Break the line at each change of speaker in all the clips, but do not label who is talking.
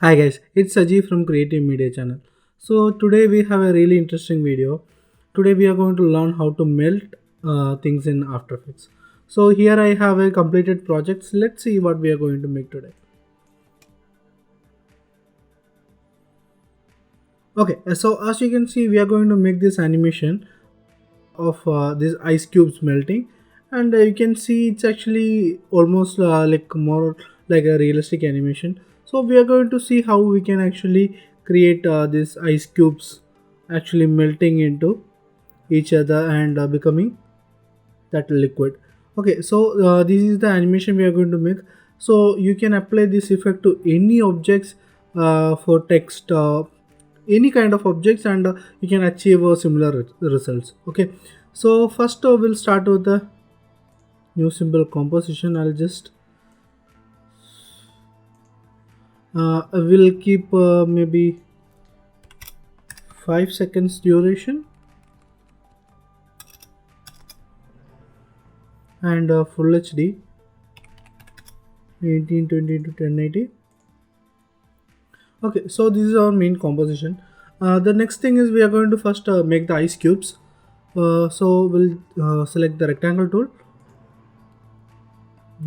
Hi guys, it's Saji from Creative Media channel. So today we have a really interesting video. Today we are going to learn how to melt things in After Effects. So here I have a completed project. So let's see what we are going to make today. Okay, so as you can see, we are going to make this animation of these ice cubes melting, and you can see it's actually almost like more like a realistic animation. So we are going to see how we can actually create these ice cubes actually melting into each other and becoming that liquid. Okay, so this is the animation we are going to make. So you can apply this effect to any objects, for text, any kind of objects, and you can achieve similar results. Okay, so first we'll start with the new symbol composition. I'll just I will keep maybe 5 seconds duration, and full HD 1820 to 1080. Okay, so this is our main composition. The next thing is we are going to first make the ice cubes. So we'll select the rectangle tool,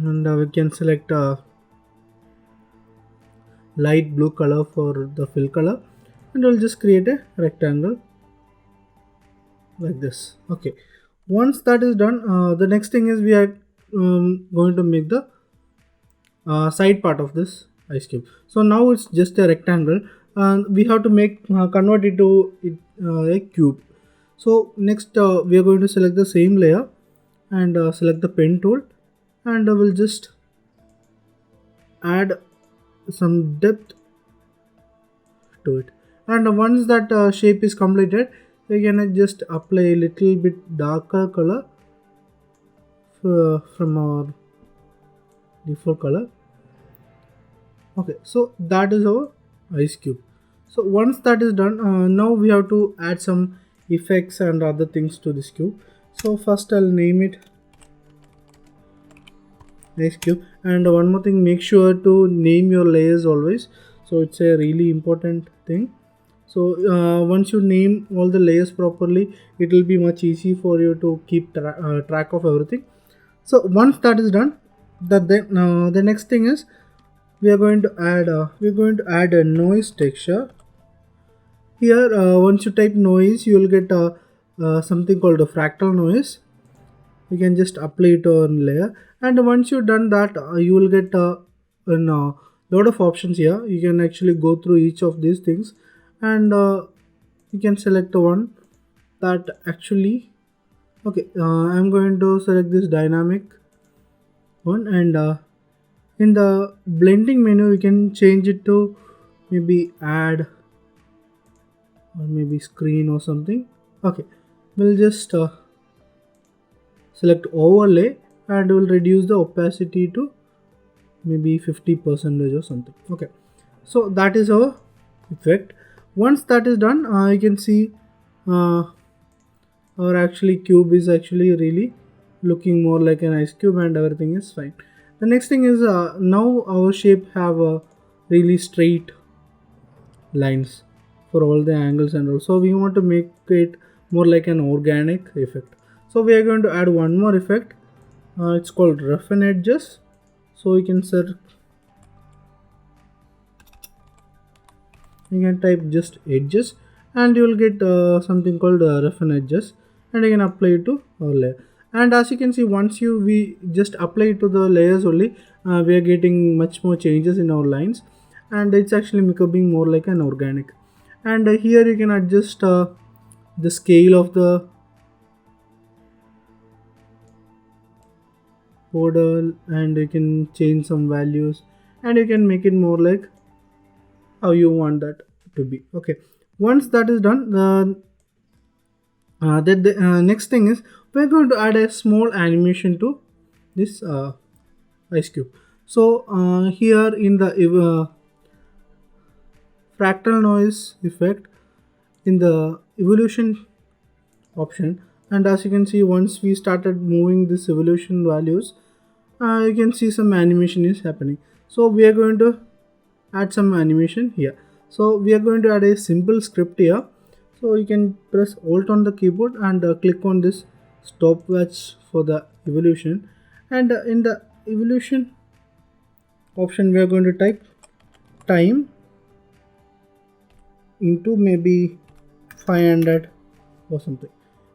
and we can select light blue color for the fill color, and we'll just create a rectangle like this. Okay, once that is done, the next thing is we are going to make the side part of this ice cube. So now it's just a rectangle, and we have to make convert it to a cube. So next we are going to select the same layer and select the pen tool, and we'll just add some depth to it. And once that shape is completed, we can just apply a little bit darker color from our default color. Okay, so that is our ice cube. So once that is done, now we have to add some effects and other things to this cube. So first I'll name it ice cube, and one more thing, make sure to name your layers always. So it's a really important thing. So once you name all the layers properly, it will be much easy for you to keep track of everything. So once that is done, the next thing is we're going to add a noise texture. Here once you type noise, you will get something called a fractal noise. You can just apply it on layer, and once you've done that, you will get a lot of options here. You can actually go through each of these things, and you can select the one that actually. Okay, I'm going to select this dynamic one, and in the blending menu you can change it to maybe add or maybe screen or something. Okay, we'll just select overlay, and we'll reduce the opacity to maybe 50% or something. Okay, so that is our effect. Once that is done, you can see uh, our actually cube is actually really looking more like an ice cube, and everything is fine. The next thing is now our shape have a really straight lines for all the angles, and also we want to make it more like an organic effect. So we are going to add one more effect. It's called Roughen Edges. So you can type just edges, and you will get something called Roughen Edges, and you can apply it to our layer. And as you can see, once we just apply it to the layers only, we are getting much more changes in our lines, and it's actually becoming more like an organic. And here you can adjust the scale of the border, and you can change some values, and you can make it more like how you want that to be. Okay, once that is done, the next thing is we're going to add a small animation to this ice cube. So here in the fractal noise effect, in the evolution option, and as you can see, once we started moving this evolution values, you can see some animation is happening. So we are going to add some animation here. So we are going to add a simple script here. So you can press Alt on the keyboard and click on this stopwatch for the evolution, and in the evolution option we are going to type time into maybe 500 or something.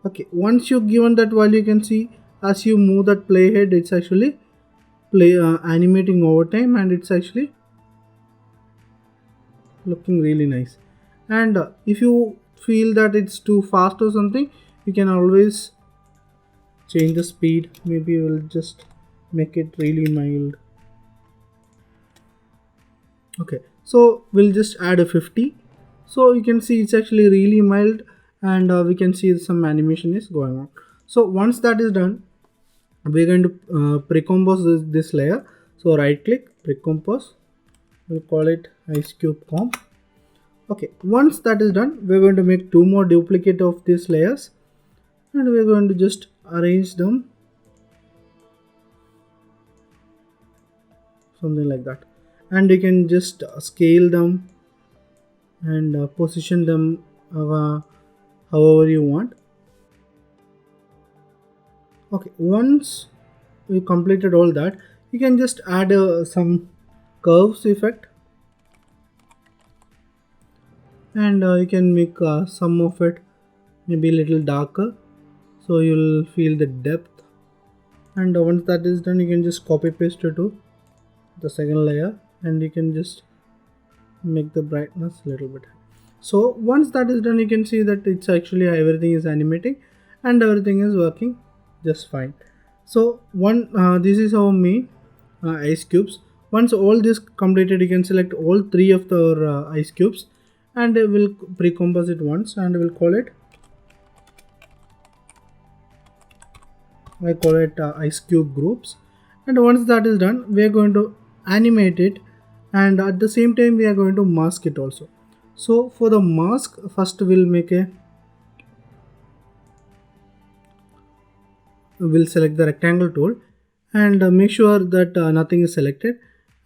Okay, once you've given that value, you can see as you move that playhead, it's actually animating over time, and it's actually looking really nice. And if you feel that it's too fast or something, you can always change the speed. Maybe we'll just make it really mild. Okay, so we'll just add a 50. So you can see it's actually really mild, and we can see some animation is going on. So once that is done, we're going to pre-compose this layer. So right click, pre-compose, we'll call it ice cube comp. Okay, once that is done, we're going to make two more duplicate of these layers, and we're going to just arrange them something like that, and you can just scale them and position them however you want. Okay, once you completed all that, you can just add some curves effect, and you can make some of it maybe a little darker, so you'll feel the depth. And once that is done, you can just copy paste it to the second layer, and you can just make the brightness a little bit. So once that is done, you can see that it's actually everything is animating and everything is working just fine. So this is our main ice cubes. Once all this completed, you can select all three of the ice cubes, and we'll pre-compose it once, and we'll call it ice cube groups. And once that is done, we are going to animate it, and at the same time we are going to mask it also. So for the mask, first we'll select the rectangle tool, and make sure that nothing is selected,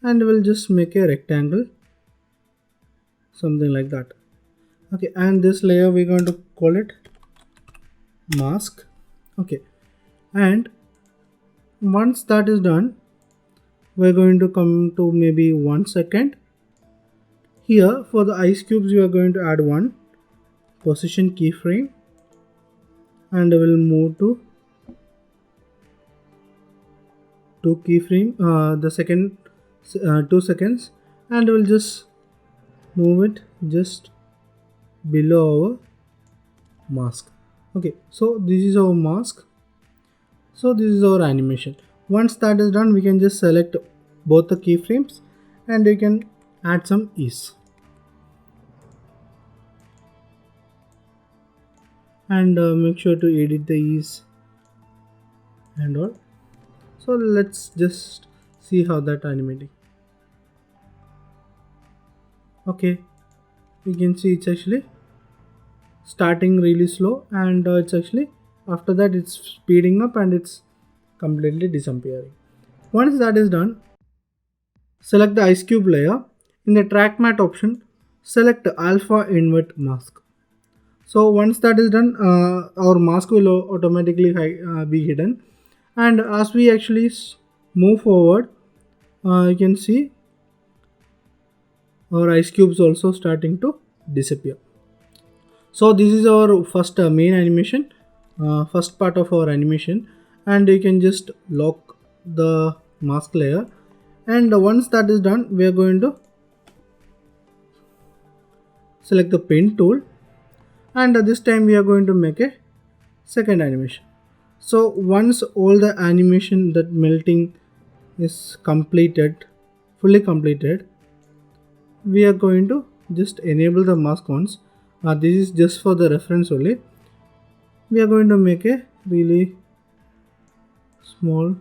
and we'll just make a rectangle something like that. Okay, and this layer we're going to call it mask. Okay, and once that is done, we're going to come to maybe 1 second. Here for the ice cubes, we are going to add one position keyframe, and we'll move to 2 keyframe, the second 2 seconds, and we'll just move it just below our mask. Okay, so this is our mask. So this is our animation. Once that is done, we can just select both the keyframes, and we can add some ease, and make sure to edit the ease and all. So let's just see how that animating. Okay, you can see it's actually starting really slow, and it's actually after that it's speeding up, and it's completely disappearing. Once that is done, select the ice cube layer. In the track matte option, select alpha invert mask. So once that is done, our mask will automatically be hidden, and as we actually move forward, you can see our ice cubes also starting to disappear. So this is our first main animation, first part of our animation, and you can just lock the mask layer, and once that is done, we are going to select the pen tool, and this time we are going to make a second animation. So once all the animation, that melting is completed, fully completed, we are going to just enable the mask once. This is just for the reference only. We are going to make a really small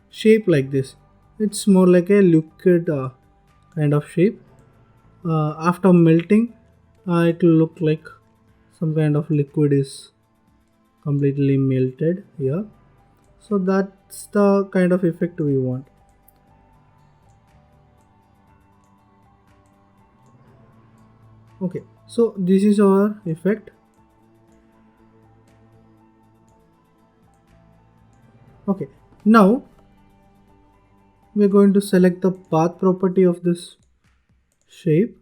shape like this. It's more like a liquid kind of shape. After melting, it will look like some kind of liquid is completely melted here. So that's the kind of effect we want. Okay, so this is our effect. Okay, now we're going to select the path property of this shape,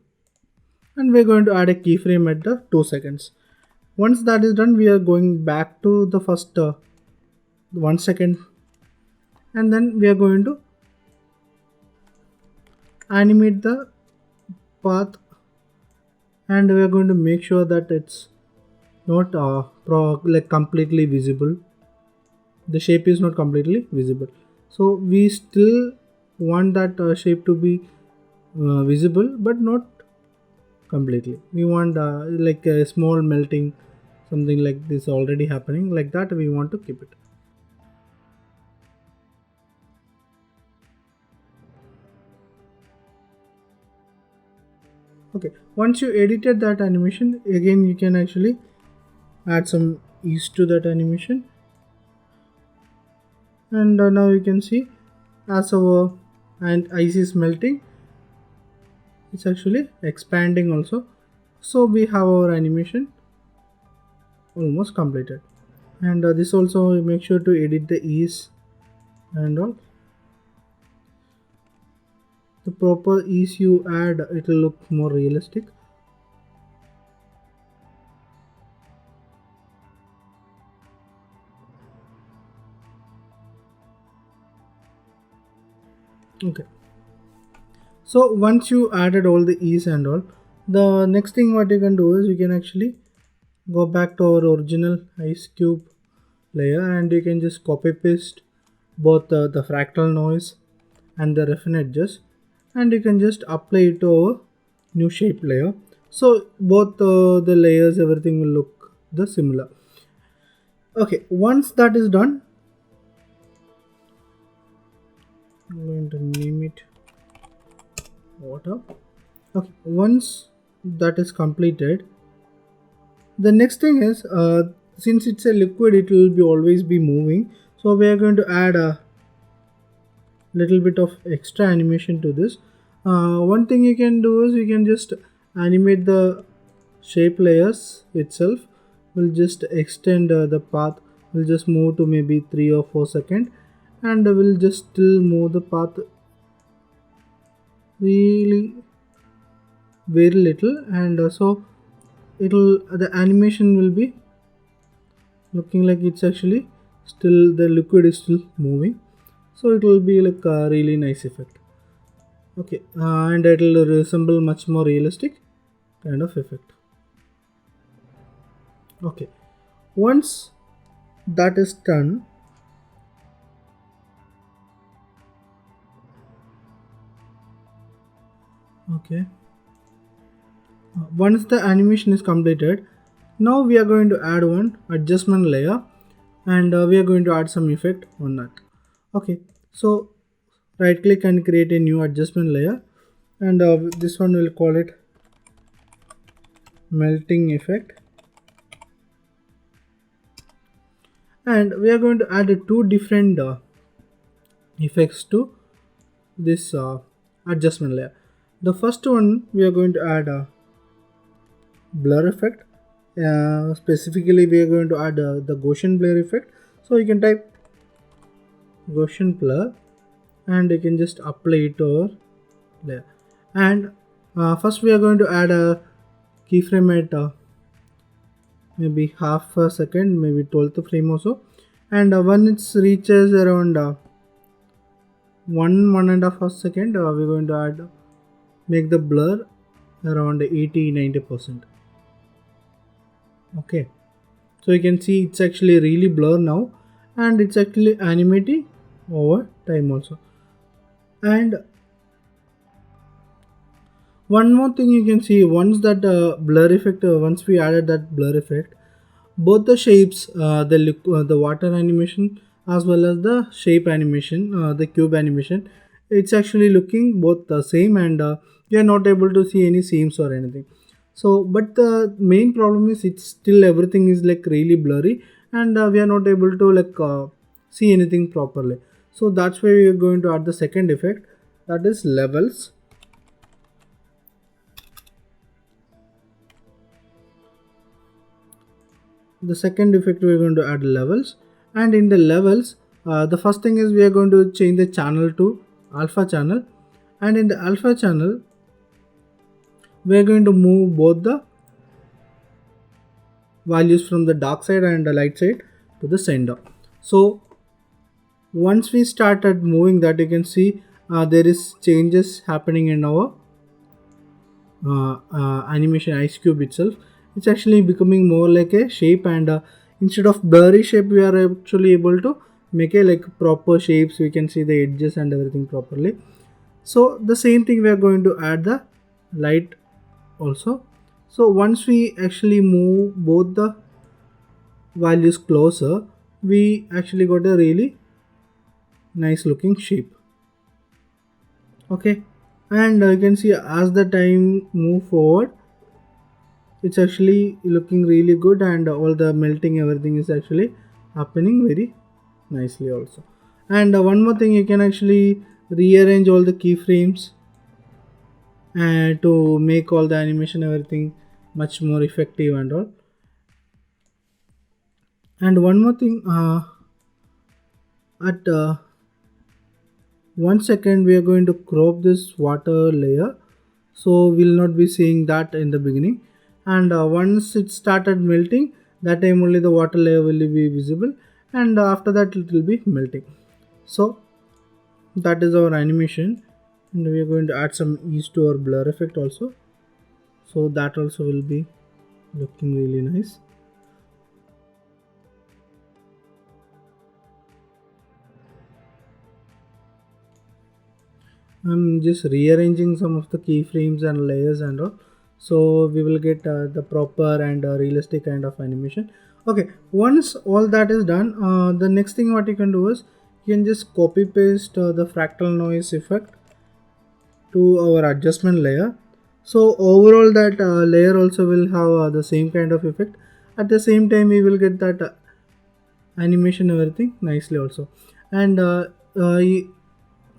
and we're going to add a keyframe at the 2 seconds. Once that is done, we are going back to the first 1 second, and then we are going to animate the path, and we are going to make sure that it's not like completely visible. The shape is not completely visible, so we still want that shape to be visible but not completely. We want like a small melting, something like this already happening, like that we want to keep it. Okay, once you edited that animation, again you can actually add some ease to that animation, and now you can see as our and ice is melting, it's actually expanding also. So we have our animation almost completed, and this also make sure to edit the ease and all. The proper ease you add, it will look more realistic. Okay, so once you added all the ease and all, the next thing what you can do is you can actually go back to our original ice cube layer, and you can just copy paste both the fractal noise and the roughen edges, and you can just apply it to our new shape layer. So both the layers, everything will look the similar. Okay, once that is done, I'm going to name it water. Okay, once that is completed, the next thing is since it's a liquid, it will be always be moving, so we are going to add a little bit of extra animation to this. One thing you can do is you can just animate the shape layers itself. We'll just extend the path. We'll just move to maybe 3 or 4 seconds, and we'll just still move the path really very little, and so it'll the animation will be looking like it's actually still the liquid is still moving, so it will be like a really nice effect. Okay, and it will resemble much more realistic kind of effect. Okay, once that is done, okay, once the animation is completed, now we are going to add one adjustment layer, and we are going to add some effect on that. Okay, so right click and create a new adjustment layer, and this one will call it melting effect, and we are going to add two different effects to this adjustment layer. The first one, we are going to add a blur effect. Specifically we are going to add the Gaussian blur effect, so you can type Gaussian blur, and you can just apply it to our layer. And first we are going to add a keyframe at maybe half a second, maybe 12th frame also, and when it reaches around 1.5 second, we're going to add make the blur around 80-90%. Okay, so you can see it's actually really blur now, and it's actually animating over time also. And one more thing you can see, once that blur effect, once we added that blur effect, both the shapes, the water animation as well as the shape animation, the cube animation, it's actually looking both the same, and you are not able to see any seams or anything. So but the main problem is it's still everything is like really blurry, and we are not able to like see anything properly. So that's why we are going to add the second effect, that is levels. The second effect we are going to add levels, and in the levels, the first thing is we are going to change the channel to alpha channel, and in the alpha channel we are going to move both the values from the dark side and the light side to the center. So once we started moving that, you can see there is changes happening in our animation ice cube itself. It's actually becoming more like a shape, and instead of blurry shape we are actually able to make a like proper shapes. We can see the edges and everything properly. So the same thing we are going to add the light also. So once we actually move both the values closer, we actually got a really nice looking shape. Okay, and you can see as the time move forward, it's actually looking really good, and all the melting everything is actually happening very nicely also. And one more thing, you can actually rearrange all the keyframes and to make all the animation everything much more effective and all. And one more thing, at 1 second we are going to crop this water layer, so we'll not be seeing that in the beginning, and once it started melting, that time only the water layer will be visible, and after that it will be melting. So that is our animation, and we are going to add some ease to our blur effect also, so that also will be looking really nice. I'm just rearranging some of the keyframes and layers and all, so we will get the proper and realistic kind of animation. Okay, once all that is done, the next thing what you can do is you can just copy paste the fractal noise effect to our adjustment layer. So overall that layer also will have the same kind of effect. At the same time we will get that animation everything nicely also. And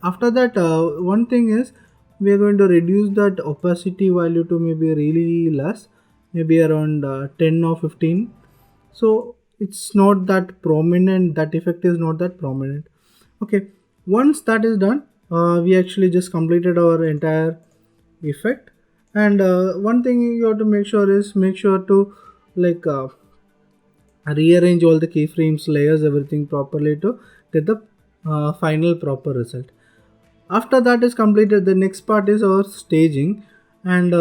after that, one thing is we are going to reduce that opacity value to maybe really less, maybe around 10 or 15. So it's not that prominent, that effect is not that prominent. Okay, once that is done, we actually just completed our entire effect. And one thing you have to make sure is make sure to like rearrange all the keyframes, layers, everything properly to get the final proper result. After that is completed, the next part is our staging, and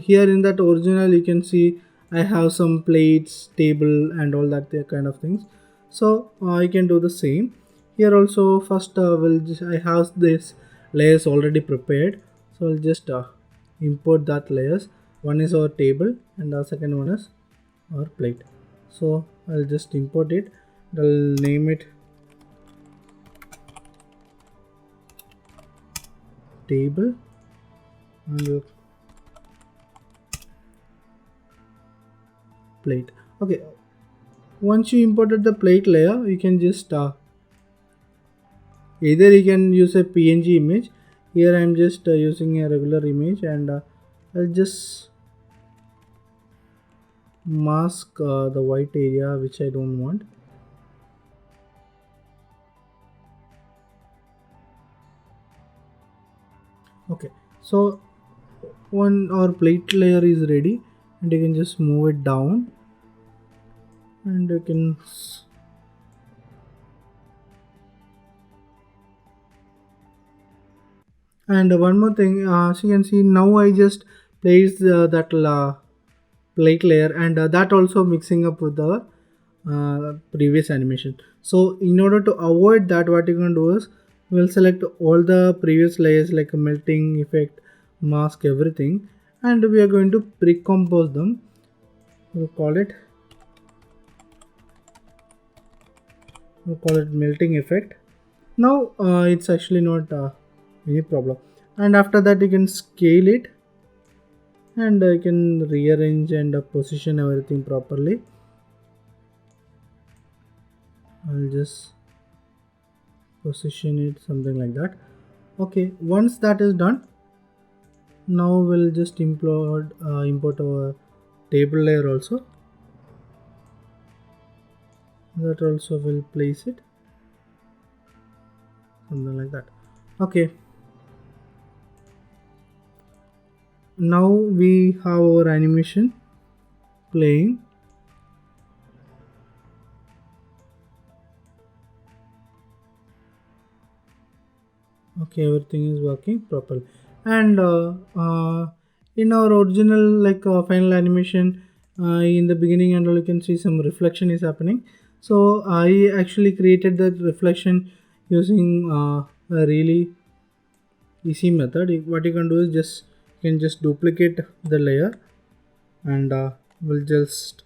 here in that original you can see I have some plates, table, and all that kind of things. So you can do the same here also. First I have this layers already prepared, so I'll just import that layers. One is our table and the second one is our plate. So I'll just import it. I'll name it table and plate. Okay, once you imported the plate layer, you can just either you can use a png image. Here I am just using a regular image, and I'll just mask the white area which I don't want. Okay, so one our plate layer is ready, and you can just move it down, and you can and one more thing, so you can see now I just placed that plate layer, and that also mixing up with the previous animation. So in order to avoid that, what you can do is we'll select all the previous layers like a melting effect, mask, everything, and we are going to pre-compose them. We'll call it melting effect. Now it's actually not any problem, and after that you can scale it, and you can rearrange and position everything properly. I'll just position it something like that. Okay, once that is done, now we'll just import our table layer also. That also will place it something like that. Okay, now we have our animation playing. Okay, everything is working properly. And in our original final animation, in the beginning and all, you can see some reflection is happening. So I actually created that reflection using a really easy method. What you can do is you can just duplicate the layer, and we'll just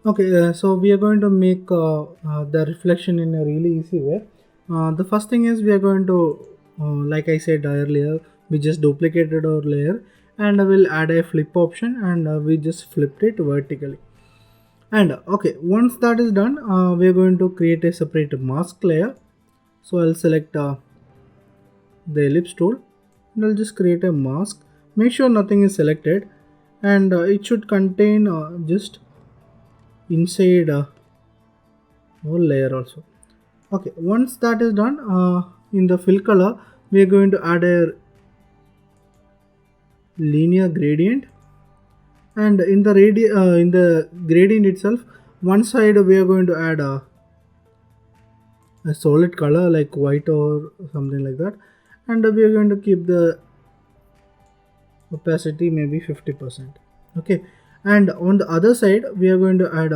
okay. So we are going to make the reflection in a really easy way. The first thing is we are going to like I said earlier, we just duplicated our layer, and we'll add a flip option, and we just flipped it vertically. And okay, once that is done, we are going to create a separate mask layer. So I'll select the ellipse tool, and I'll just create a mask. Make sure nothing is selected, and it should contain just inside whole layer also. Okay, once that is done, in the fill color, we are going to add a linear gradient, and in the gradient itself, one side we are going to add a solid color like white or something like that, and we are going to keep the opacity maybe 50%. Okay, and on the other side we are going to add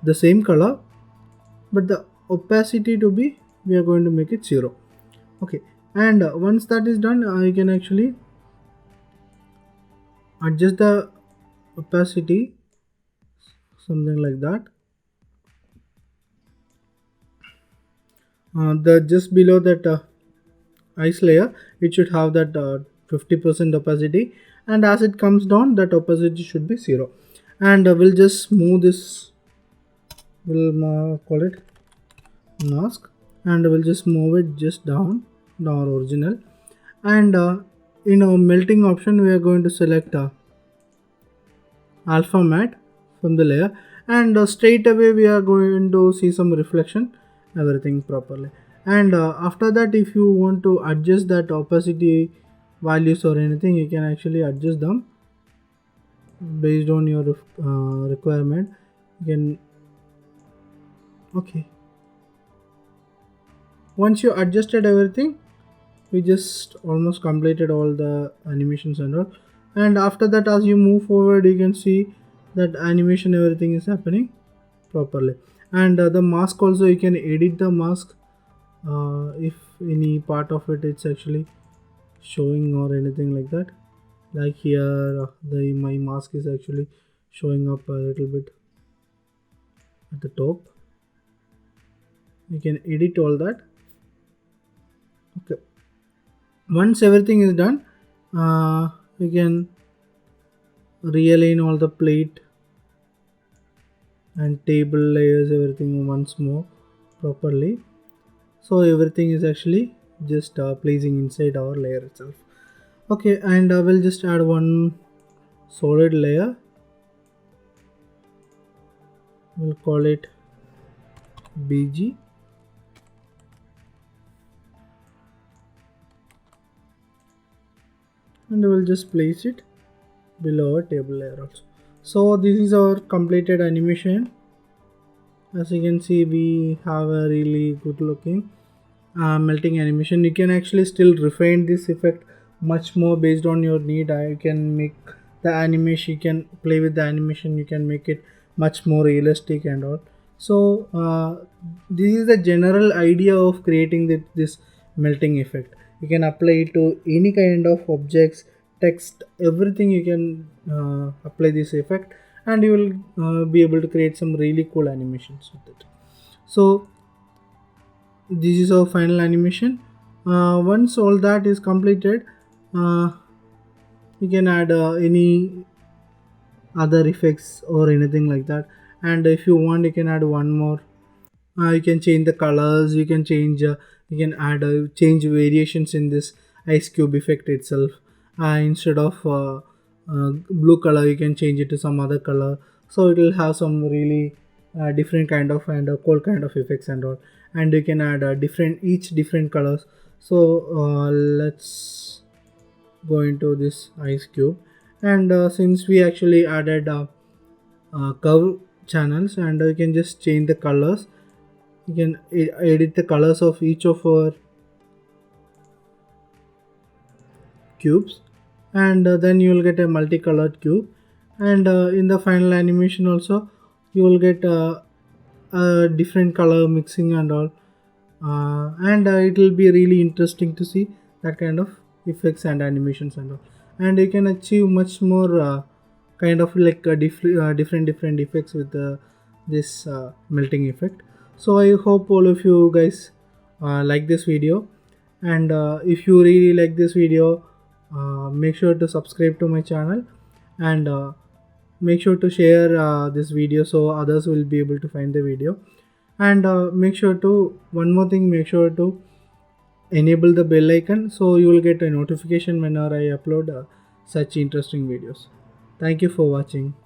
the same color, but the opacity to be, we are going to make it 0. Okay, and once that is done, you can actually adjust the opacity something like that. The just below that ice layer, it should have that 50% opacity, and as it comes down, that opacity should be 0. And we'll just move this, we'll call it mask, and we'll just move it just down our original. And in our melting option, we are going to select alpha matte from the layer, and straight away we are going to see some reflection, everything properly. And after that, if you want to adjust that opacity values or anything, you can actually adjust them based on your requirement. You can okay, once you adjusted everything, we just almost completed all the animations and all. And after that, as you move forward, you can see that animation, everything is happening properly. And the mask also, you can edit the mask if any part of it it's actually showing or anything like that. Like here, the my mask is actually showing up a little bit at the top. You can edit all that. Okay, once everything is done, you can realign all the plate and table layers, everything once more properly. So everything is actually just placing inside our layer itself. Okay, and we'll just add one solid layer. We'll call it BG. And we'll just place it below our table layer also. So this is our completed animation. As you can see, we have a really good looking melting animation. You can actually still refine this effect much more based on your need. You can make the animation, you can play with the animation, you can make it much more realistic and all. So this is the general idea of creating this melting effect. You can apply it to any kind of objects, text, everything. You can apply this effect, and you will be able to create some really cool animations with it. So this is our final animation. Once all that is completed, you can add any other effects or anything like that. And if you want, you can add one more You can change the colors, you can change you can add change variations in this ice cube effect itself. Instead of blue color, you can change it to some other color, so it will have some really different kind of and cold kind of effects and all. And you can add different each different colors. So let's go into this ice cube. And since we actually added curve channels, and you can just change the colors. You can edit the colors of each of our cubes, and then you will get a multicolored cube. And in the final animation also, you will get a different color mixing and all. And it will be really interesting to see that kind of effects and animations and all. And you can achieve much more kind of like different effects with this melting effect. So I hope all of you guys like this video. And if you really like this video, make sure to subscribe to my channel. And make sure to share this video so others will be able to find the video. And make sure to one more thing, make sure to enable the bell icon so you will get a notification whenever I upload such interesting videos. Thank you for watching.